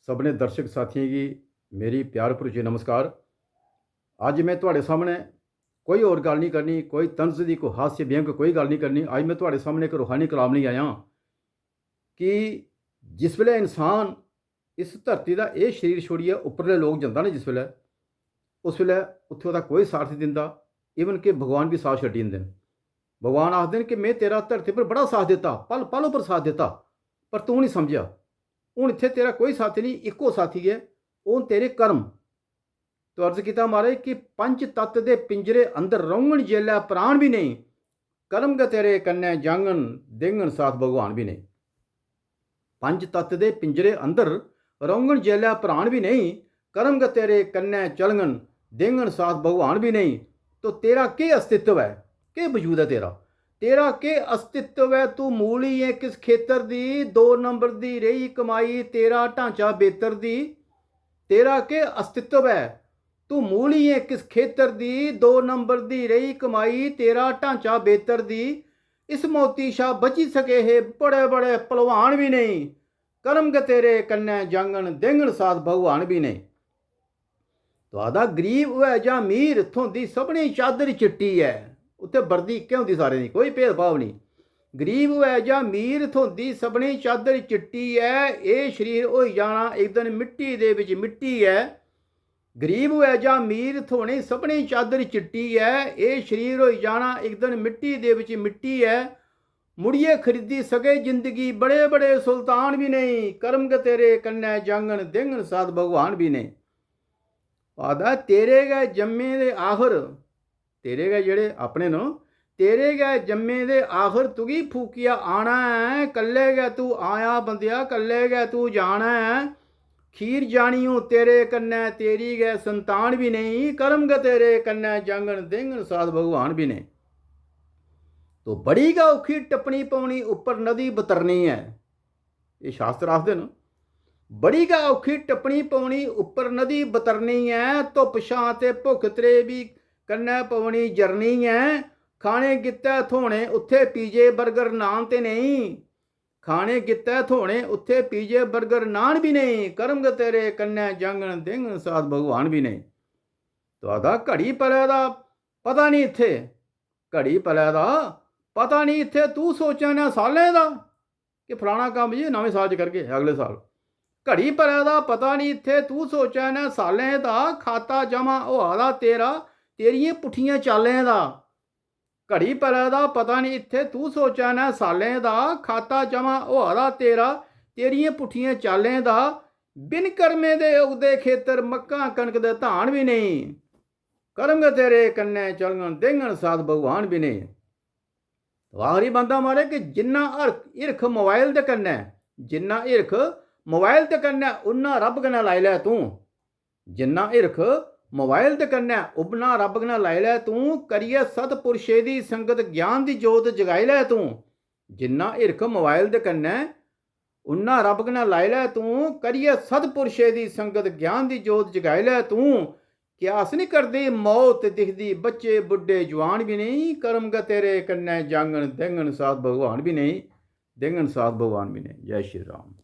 सबने दर्शक साथियों की मेरी प्यार भरोची नमस्कार। अज मैं तुहाडे सामने कोई और गल नहीं करनी, कोई तंज की, कोई हास्य व्यंग, कोई गल नहीं करनी। अज मैं तुहाडे सामने एक रूहानी कलाम नहीं आया कि जिस वेले इंसान इस धरती का यह शरीर छोड़िए उपरले लोग जाता ना, जिस वेले उस वेले उत्थे ओहदा कोई साथ नहीं दिंदा। ईवन कि भगवान भी साथ छड्डी दिंदे न। भगवान आखदे न कि मैं तेरा धरती पर बड़ा साथ दिता, पल पल पर साथ दिता, पर तू नहीं समझिया। हुण इत्थे तेरा कोई साथी नहीं, इक्को साथी है, वो तेरे कर्म। तो अर्ज किया महाराज कि पंच तत्त दे पिंजरे अंदर रौंगण जेलै प्राण भी नहीं, कर्म ग तेरे कन्नै जांगन देंगन साथ भगवान भी नहीं। पंच तत्त दे पिंजरे अंदर रौंगण जेलै प्राण भी नहीं, कर्म ग तेरे कन्नै चलगन देंगन साथ भगवान भी नहीं। तो तेरा के अस्तित्व है, के वजूद है तेरा, तेरा के अस्तित्व है। तू मूली है किस खेतर दी, दो नंबर दी रही कमाई, तेरा ढांचा बेहतर दी। तेरा के अस्तित्व है, तू मूली है किस खेतर दी, दो नंबर दी रही कमाई, तेरा ढांचा बेहतर दी। इस मोती शाह बची सके है बड़े बड़े पलवान भी नहीं, कर्म ग तेरे कन्नै जांगन देंगन साथ भगवान भी नहीं। तो आदा गरीब होऐ जां अमीर, थोंदी सबनी चादर चिट्टी है। उत्थे वर्दी इक्कै हुंदी सारें दी, कोई भेदभाव नहीं। गरीब होऐ जां अमीर, थोंदी सबनी चादर चिट्टी है। ये शरीर होई जाना एक दिन मिट्टी दे विच मिट्टी है। गरीब होऐ जां अमीर, थोनी सबनी चादर चिट्टी है। ये शरीर होई जाना एक दिन मिट्टी दे विच मिट्टी है। मुड़िए खरीदी सके जिंदगी बड़े बड़े सुल्तान भी नहीं, कर्म ग तेरे कन्नै जांगन देंगन साथ भगवान भी नहीं। आदा तेरे गै जम्मे दे आखर, तेरे गै जेड़े अपने न, तेरे गै जम्मे दे आखर तुगी फूकिया आना है। कल्ले गै तू आया बंदिया, कल्ले गै तू जाना है। खीर जानियों तेरे कन्नै तेरी गै संतान भी नहीं, कर्म ग तेरे कन्नै जांगन देंगन साथ भगवान भी नहीं। तो बड़ी गै औखी टप्पनी पौनी उपर नदी बतरनी है। ये शास्त्र आखदे न, बड़ी गै औखी टप्पनी पौनी उपर नदी बतरनी है। धुप छां ते भुख त्रेवी कन्नै पवनी जरनी है। खाने गित्तै थोने उत्थे पीजे बर्गर नान ते नहीं, खाने गित्तै थोने उत्थे पीजे बर्गर नान भी नहीं, कर्म ग तेरे कन्नै जांगन देंगन साथ भगवान भी नहीं। तो आदा घड़ी पलै दा पता नहीं इत्थे, घड़ी पलै दा पता नहीं इत्थे, तू सोचा ना सालें दा कि फलाना काम जी नवें साल च करगे अगले साल। घड़ी भरै दा पता नहीं इत्थे, तू सोचा ना सालें दा, खाता जमा होआ दा तेरा तेरियां पुट्ठियां चालें दा। घड़ी भरै दा पता नहीं इत्थे, तू सोचा ना सालें दा, खाता जमा होआ दा तेरा तेरियां पुट्ठियां चालें दा। बिन कर्मे दे उगदे खेतर मक्कां कनक दे धान भी नहीं, कर्म ग तेरे कन्नै चलगन देंगन साथ भगवान भी नहीं। तो आखिरी बंदा मारे कि जिन्ना हिरख मोबाइल दे कन्नै, जिन्ना हिरख मोबाइल ते कन्नै उन्ना रब कन्नै लाई लै तूं। जिन्ना हिरख मोबाइल ते कन्नै उन्ना रब कन्नै लाई लै तूं। करियै सतपुरुषे दी संगत ज्ञान दी जोत जगाई लै तूं। जिन्ना हिरख मोबाइल ते कन्नै उन्ना रब कन्नै लाई लै तूं। करियै सतपुरुषे दी संगत ज्ञान दी जोत जगाई लै तूं। क्यास नहीं करदी मौत दिखदी बच्चे बुढ़े जवान भी नहीं, कर्म ग तेरे कन्नै जांगन देंगन साथ भगवान भी नहीं, देंगन साथ भगवान भी नहीं। जय श्री राम।